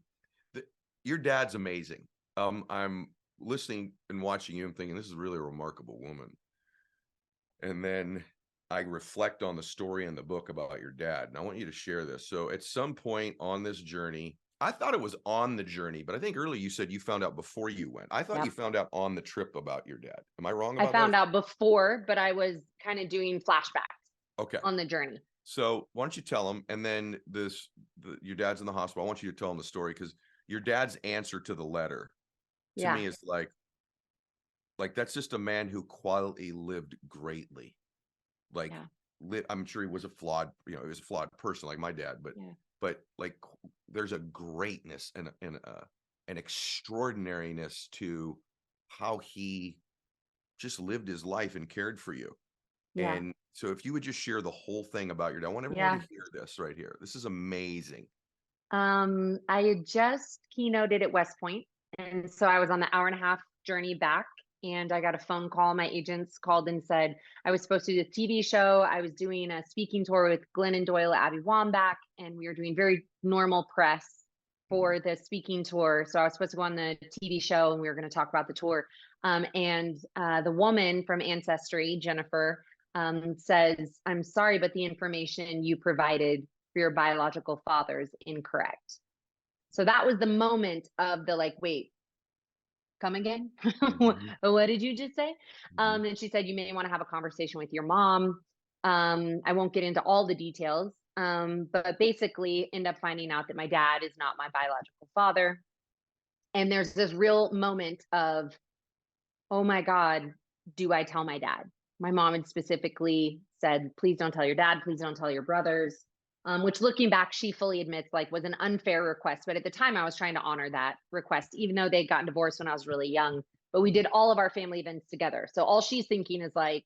The Your dad's amazing. I'm listening and watching you and thinking, "This is really a remarkable woman." And then I reflect on the story in the book about your dad, and I want you to share this. So at some point on this journey, I thought it was on the journey, but I think earlier you said you found out before you went. I thought you Yep. found out on the trip about your dad. Am I wrong I about that? found out before, but I was kind of doing flashbacks Okay. on the journey. So why don't you tell him? And then your dad's in the hospital. I want you to tell him the story because your dad's answer to the letter to Yeah. me is like, Like, that's just a man who quietly lived greatly. Like, Yeah. I'm sure he was a flawed, he was a flawed person like my dad, but Yeah. like there's a greatness and an extraordinariness to how he just lived his life and cared for you. Yeah. And so if you would just share the whole thing about your dad, I want everyone to Yeah. hear this right here. This is amazing. I had just keynoted at West Point, and so I was on the hour and a half journey back, and I got a phone call. My agents called and said I was supposed to do a TV show. I was doing a speaking tour with Glennon Doyle, Abby Wambach, and we were doing very normal press Mhm. for the speaking tour. So I was supposed to go on the TV show, and we were going to talk about the tour. And the woman from Ancestry, Jennifer, says, "I'm sorry, but the information you provided for your biological father is incorrect." So that was the moment of the like, wait, come again? Mhm. What did you just say? Mhm. And she said, you may want to have a conversation with your mom. I won't get into all the details, but basically end up finding out that my dad is not my biological father. And there's this real moment of, oh my God, do I tell my dad? My mom had specifically said, please don't tell your dad, please don't tell your brothers. Which looking back, she fully admits like was an unfair request. But at the time I was trying to honor that request, even though they'd gotten divorced when I was really young. But we did all of our family events together. So all she's thinking is like,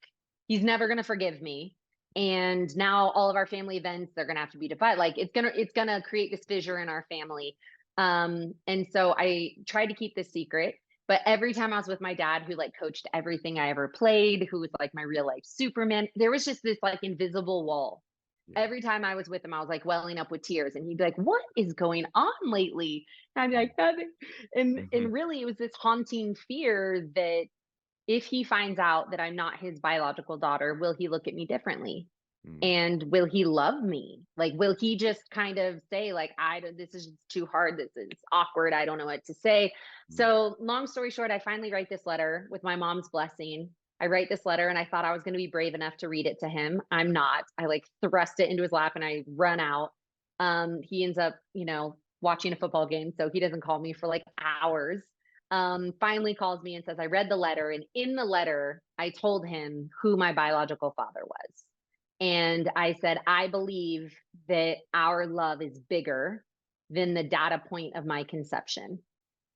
he's never gonna forgive me. And now all of our family events, they're gonna have to be divided. Like it's gonna create this fissure in our family. And so I tried to keep this secret. But every time I was with my dad, who like coached everything I ever played, who was like my real life Superman, there was just this like invisible wall. Yeah. Every time I was with him, I was like welling up with tears, and he'd be like, "What is going on lately?" And I'd be like, "Nothing." And Mhm. really, it was this haunting fear that if he finds out that I'm not his biological daughter, will he look at me differently? Mhm. And will he love me? Like, will he just kind of say, like, this is too hard, this is awkward, I don't know what to say. Mhm. So long story short, I finally write this letter with my mom's blessing. I write this letter and I thought I was going to be brave enough to read it to him. I'm not. I like thrust it into his lap and I run out. He ends up, watching a football game, so he doesn't call me for like hours. Finally calls me and says, I read the letter, and in the letter I told him who my biological father was. And I said, I believe that our love is bigger than the data point of my conception.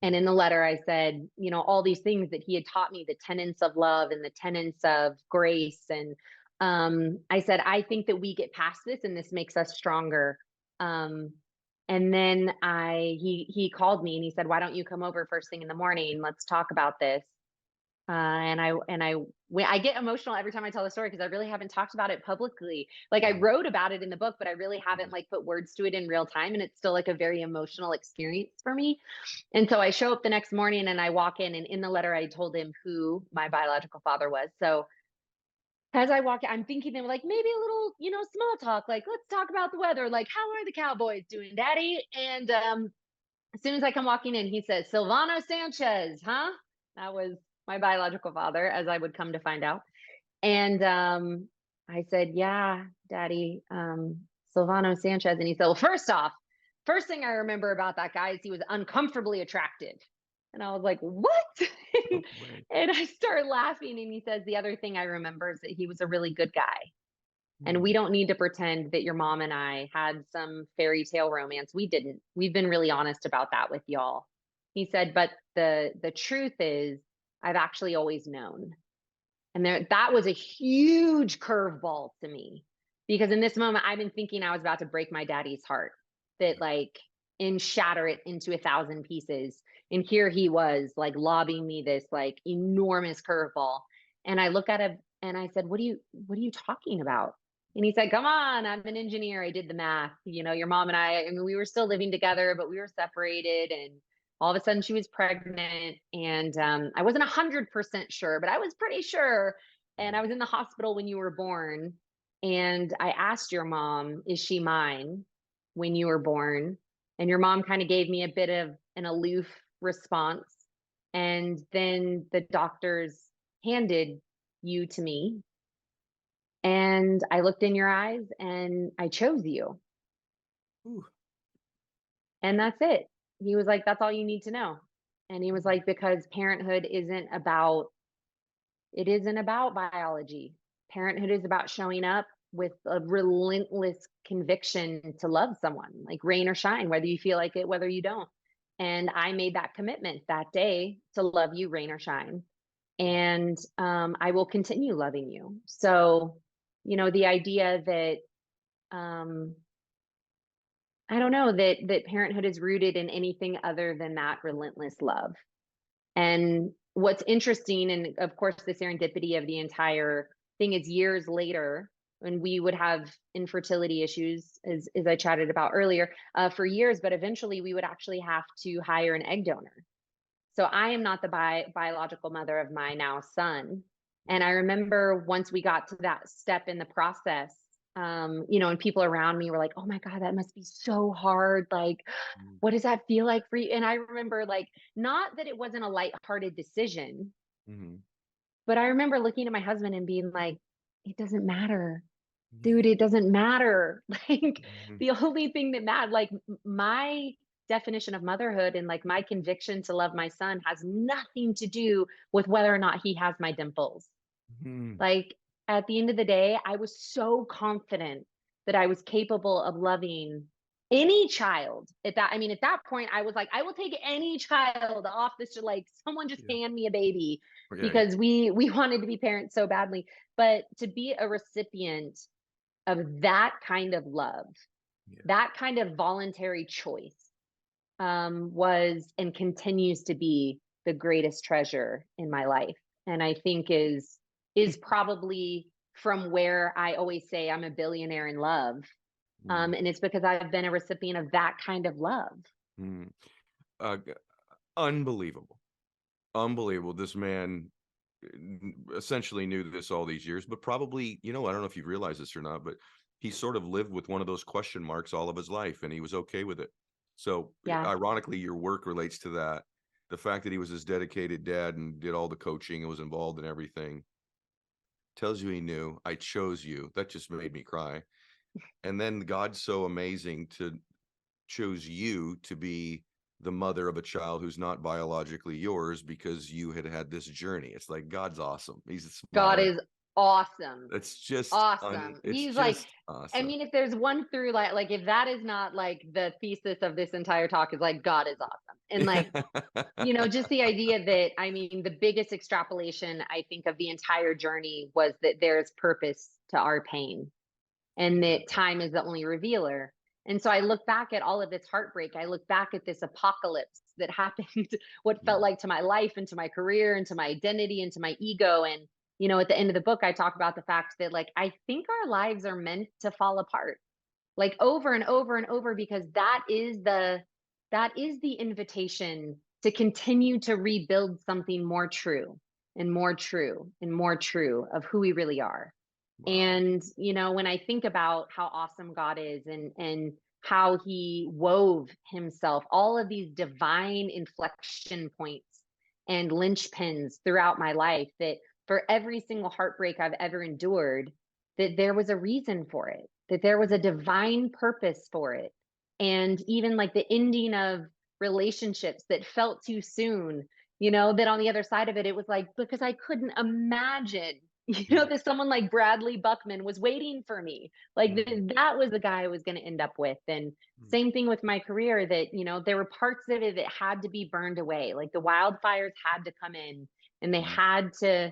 And in the letter, I said, all these things that he had taught me, the tenets of love and the tenets of grace. And I said, I think that we get past this and this makes us stronger. Um, and then he called me and he said, why don't you come over first thing in the morning? Let's talk about this. I get emotional every time I tell the story because I really haven't talked about it publicly. Like I wrote about it in the book, but I really haven't like put words to it in real time, and it's still like a very emotional experience for me. And so I show up the next morning and I walk in, and in the letter I told him who my biological father was. So as I walk in, I'm thinking they were like maybe a little, small talk, like let's talk about the weather, like how are the Cowboys doing, Daddy? And as soon as I come walking in, he says, Silvano Sanchez, huh? That was my biological father, as I would come to find out. And I said, yeah, Daddy, Silvano Sanchez. And he said, well, first thing I remember about that guy is he was uncomfortably attractive. And I was like, what? No way. And I start laughing. And he says, the other thing I remember is that he was a really good guy. And we Mm. don't need to pretend that your mom and I had some fairy tale romance. We didn't. We've been really honest about that with y'all. He said, but the truth is, I've actually always known. And that was a huge curveball to me because in this moment, I've been thinking I was about to break my daddy's heart, that like, and shatter it into 1,000 pieces. And here he was like lobbing me this like enormous curveball. And I look at him and I said, what are you talking about? And he said, come on, I'm an engineer. I did the math. Your mom and I mean, we were still living together, but we were separated. And all of a sudden she was pregnant, and I wasn't 100% sure, but I was pretty sure. And I was in the hospital when you were born. And I asked your mom, is she mine, when you were born? And your mom kind of gave me a bit of an aloof response. And then the doctors handed you to me. And I looked in your eyes and I chose you. Ooh. And that's it. He was like, that's all you need to know. And he was Mm. like, because parenthood isn't about It isn't about biology. Parenthood is about showing up with a relentless conviction to love someone, like rain or shine, whether you feel like it, whether you don't. And I made that commitment that day to love you, rain or shine. And I will continue loving you. So, the idea that I don't know that parenthood is rooted in anything other than that relentless love. And what's interesting, and of course, the serendipity of the entire thing is years later, when we would have infertility issues, as I chatted about earlier, for years, but eventually we would actually have to hire an egg donor. So I am not the biological mother of my now son. And I remember once we got to that step in the process, and people around me were like, oh my God, that must be so hard. Like, what does that feel like for you? And I remember, like, not that it wasn't a lighthearted decision, but I remember looking at my husband and being like, it doesn't matter, dude, it doesn't matter. Like, the only thing that mattered, like, my definition of motherhood and like my conviction to love my son has nothing to do with whether or not he has my dimples. Like, at the end of the day, I was so confident that I was capable of loving any child. At that point, I was like, I will take any child off this, like, someone just hand me a baby, because we wanted to be parents so badly. But to be a recipient of that kind of love, that kind of voluntary choice, was and continues to be the greatest treasure in my life. And I think is probably from where I always say I'm a billionaire in love. And it's because I've been a recipient of that kind of love. G- Unbelievable. Unbelievable. This man essentially knew this all these years, but probably, I don't know if you realize this or not, but he sort of lived with one of those question marks all of his life, and he was okay with it. So Yeah. ironically, your work relates to that. The fact that he was his dedicated dad and did all the coaching and was involved in everything tells you he knew. I chose you. That just made me cry. And then God's so amazing to choose you to be the mother of a child who's not biologically yours, because you had this journey. It's like, God's awesome. He's God smart. is awesome. It's just Awesome. it's He's like, just I awesome. mean, if there's one through, like if that is not like the thesis of this entire talk, is like, God is awesome. And like, just the idea that, I mean, the biggest extrapolation I think of the entire journey was that there's purpose to our pain, and that time is the only revealer. And so I look back at all of this heartbreak. I look back at this apocalypse that happened, what felt like, to my life and to my career and to my identity and to my ego. And, at the end of the book, I talk about the fact that, like, I think our lives are meant to fall apart, like, over and over and over, because that is the invitation to continue to rebuild something more true and more true and more true of who we really are. Wow. And, when I think about how awesome God is, and how he wove himself, all of these divine inflection points and linchpins throughout my life, that for every single heartbreak I've ever endured, that there was a reason for it, that there was a divine purpose for it. And even like the ending of relationships that felt too soon, that on the other side of it, it was like, because I couldn't imagine, that someone like Bradley Buckman was waiting for me. Like, that was the guy I was going to end up with. And same thing with my career, that, there were parts of it that had to be burned away. Like, the wildfires had to come in, and they had to,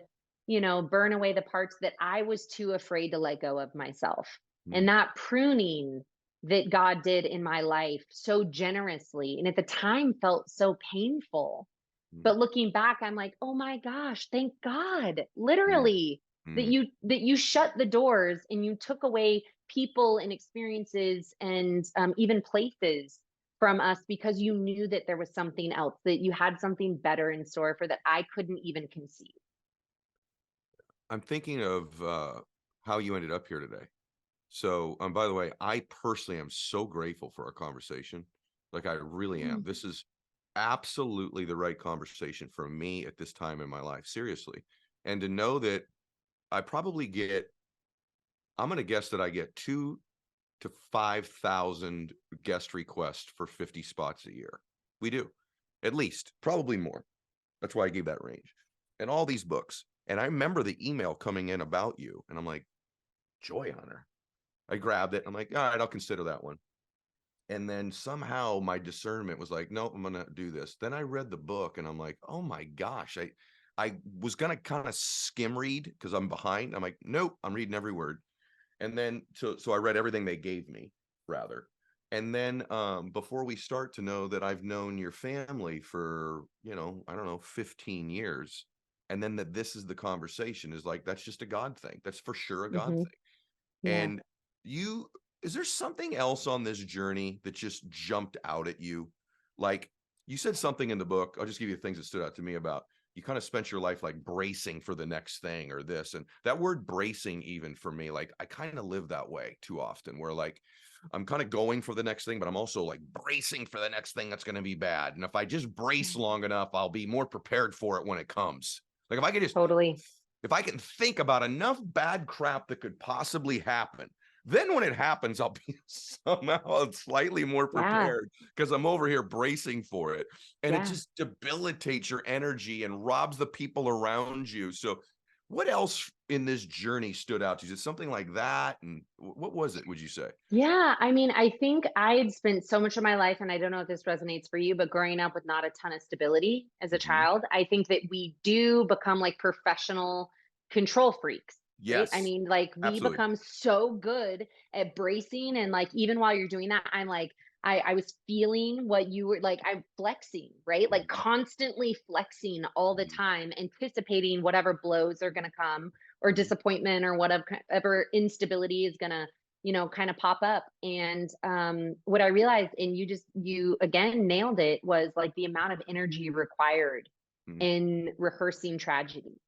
burn away the parts that I was too afraid to let go of myself. And that pruning that God did in my life so generously, and at the time felt so painful. But looking back, I'm like, oh my gosh, thank God, literally, that you shut the doors and you took away people and experiences, and even places from us, because you knew that there was something else, that you had something better in store for that I couldn't even conceive. I'm thinking of how you ended up here today. So, by the way, I personally am so grateful for our conversation. Like, I really am. This is absolutely the right conversation for me at this time in my life, seriously. And to know that I probably get, I'm going to guess that I get 2 to 5,000 guest requests for 50 spots a year. We do, at least, probably more. That's why I gave that range. And all these books. And I remember the email coming in about you, and I'm like, Joy Hunter. I grabbed it. I'm like, all right, I'll consider that one. And then somehow my discernment was like, nope, I'm gonna do this. Then I read the book and I'm like, oh my gosh, I was gonna kind of skim read because I'm behind. I'm like, nope, I'm reading every word. And then so I read everything they gave me, rather. And then before we start to know that I've known your family for, I don't know, 15 years. And then that this is the conversation is like, that's just a God thing. That's for sure a God Hmm. thing. Yeah. And is there something else on this journey that just jumped out at you? Like you said something in the book, I'll just give you things that stood out to me about you kind of spent your life like bracing for the next thing or this. And that word bracing, even for me, like I kind of live that way too often, where like I'm kind of going for the next thing, but I'm also like bracing for the next thing that's going to be bad. And if I just brace Yeah. long enough, I'll be more prepared for it when it comes. Like Totally. if I can think about enough bad crap that could possibly happen, then when it happens, I'll be somehow slightly more Yeah. prepared because I'm over here bracing for it. And it Yeah. just debilitates your energy and robs the people around you. So, what else in this journey stood out to you? Is it something like that? And what was it, would you say? Yeah, I mean, I think I had spent so much of my life, and I don't know if this resonates for you, but growing up with not a ton of stability as a Mhm. child, I think that we do become like professional control freaks, right? I Yes, mean, like we absolutely. become so good at bracing, and like even while you're doing that, I'm like, I was feeling what you were like, I'm flexing, right? Like Mhm. constantly flexing all the Mhm. time, anticipating whatever blows are going to come or Mhm. disappointment or whatever instability is going to kind of pop up. And what I realized, and you again nailed it, was like the amount of energy required Mhm. in rehearsing tragedy.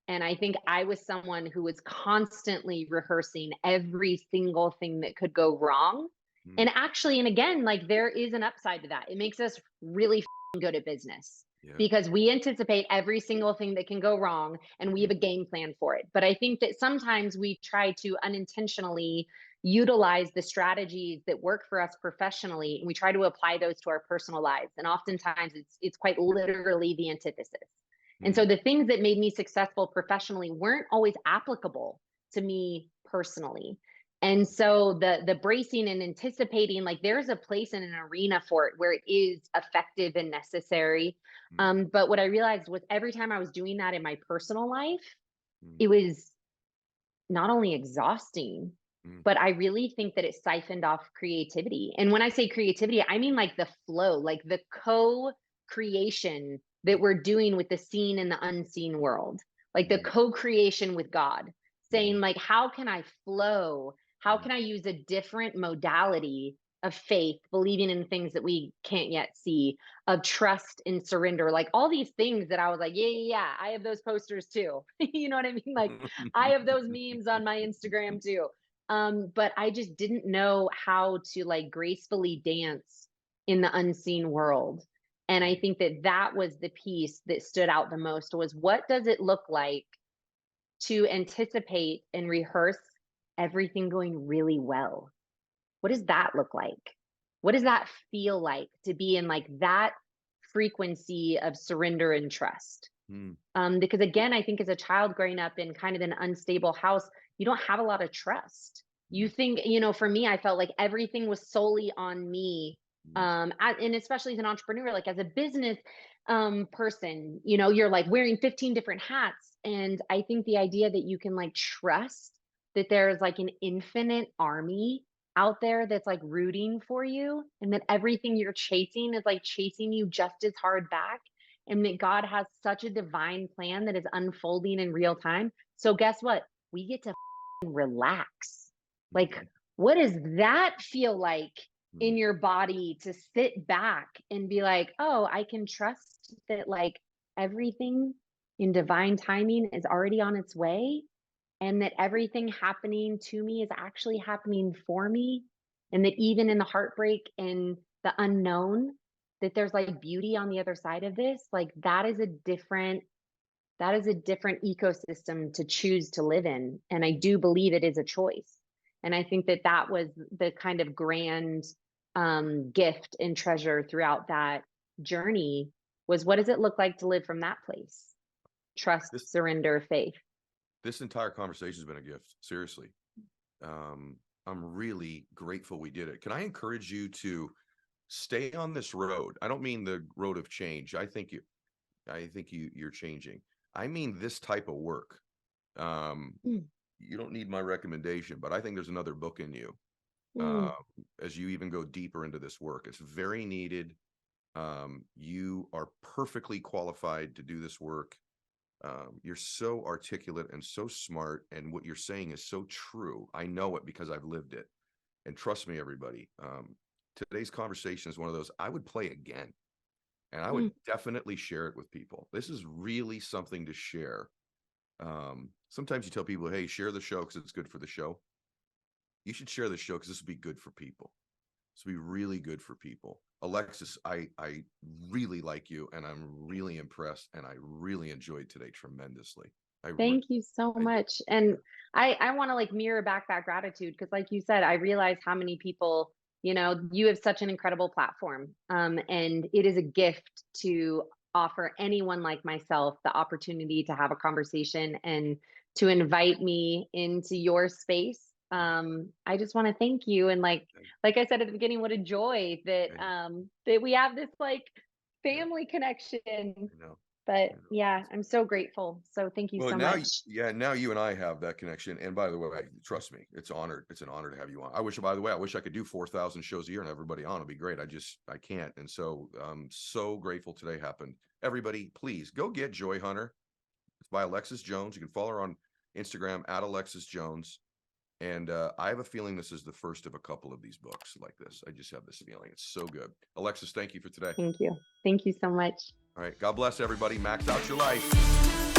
And I think I was someone who was constantly rehearsing every single thing that could go wrong. Mhm. And actually, and again, like there is an upside to that. It makes us really good at business Yeah. because we anticipate every single thing that can go wrong and we have Mhm. a game plan for it. But I think that sometimes we try to unintentionally utilize the strategies that work for us professionally and we try to apply those to our personal lives. And oftentimes it's quite literally the antithesis. And so Mhm. the things that made me successful professionally weren't always applicable to me personally. And so the bracing and anticipating, like there's a place in an arena for it where it is effective and necessary. Mhm. But what I realized was every time I was doing that in my personal life, Mhm. it was not only exhausting, Mhm. but I really think that it siphoned off creativity. And when I say creativity, I mean like the flow, like the co creation that we're doing with the seen and the unseen world, like the Mhm. co creation with God, Mhm. saying, like, how can I flow? How Mhm. can I use a different modality of faith, believing in things that we can't yet see, of trust and surrender, like all these things that I was like, yeah, yeah, yeah, I have those posters too. You know what I mean? Like, I have those memes on my Instagram too. But I just didn't know how to like gracefully dance in the unseen world. And I think that that was the piece that stood out the most was what does it look like to anticipate and rehearse everything going really well? What does that look like? What does that feel like to be in like that frequency of surrender and trust? Mhm. Because again, I think as a child growing up in kind of an unstable house, you don't have a lot of trust. You Mhm. think, for me, I felt like everything was solely on me. Mhm. And especially as an entrepreneur, like as a business person, you're like wearing 15 different hats. And I think the idea that you can like trust that there's like an infinite army out there that's like rooting for you and that everything you're chasing is like chasing you just as hard back and that God has such a divine plan that is unfolding in real time. So guess what? We get to relax. Like, Mhm. what does that feel like Mhm. in your body to sit back and be like, oh, I can trust that like everything in divine timing is already on its way and that everything happening to me is actually happening for me and that even in the heartbreak and the unknown that there's like beauty on the other side of this, like that is a different ecosystem to choose to live in, and I do believe it is a choice. And I think that that was the kind of grand gift and treasure throughout that journey was what does it look like to live from that place? trust, This surrender, faith. this entire conversation has been a gift. Seriously. I'm really grateful we did it. Can I encourage you to stay on this road? I don't mean the road of change. You're changing. I mean this type of work. Mm, You don't need my recommendation, but I think there's another book in you. mm. As you even go deeper into this work, it's very needed. You are perfectly qualified to do this work. You're so articulate and so smart, and what you're saying is so true. I know it because I've lived it. And trust me, everybody, today's conversation is one of those I would play again, and I would definitely share it with people. This is really something to share. Sometimes you tell people, hey, share the show because it's good for the show. You should share the show because this will be good for people. This will be really good for people. Alexis, I really like you, and I'm really impressed, and I really enjoyed today tremendously. Thank you so I did. much. And I want to like mirror back that gratitude because, like you said, I realize how many people, you have such an incredible platform. And it is a gift to offer anyone like myself the opportunity to have a conversation and to invite me into your space. I just want to thank you. And like I said at the beginning, what a joy that I, that we have this like yeah, family connection. I know. But I know. yeah, I'm so grateful. So thank you Well, so now, much. now you and I have that connection. And by the way, trust me, it's honored. It's an honor to have you on. By the way, I wish I could do 4,000 shows a year and everybody on. It'd be great. I can't. And so I'm so grateful today happened. Everybody, please go get Joy Hunter. It's by Alexis Jones. You can follow her on Instagram at Alexis Jones. And I have a feeling this is the first of a couple of these books like this. I just have this feeling. It's so good. Alexis, thank you for today. Thank you. Thank you so much. All right. God bless everybody. Max out your life.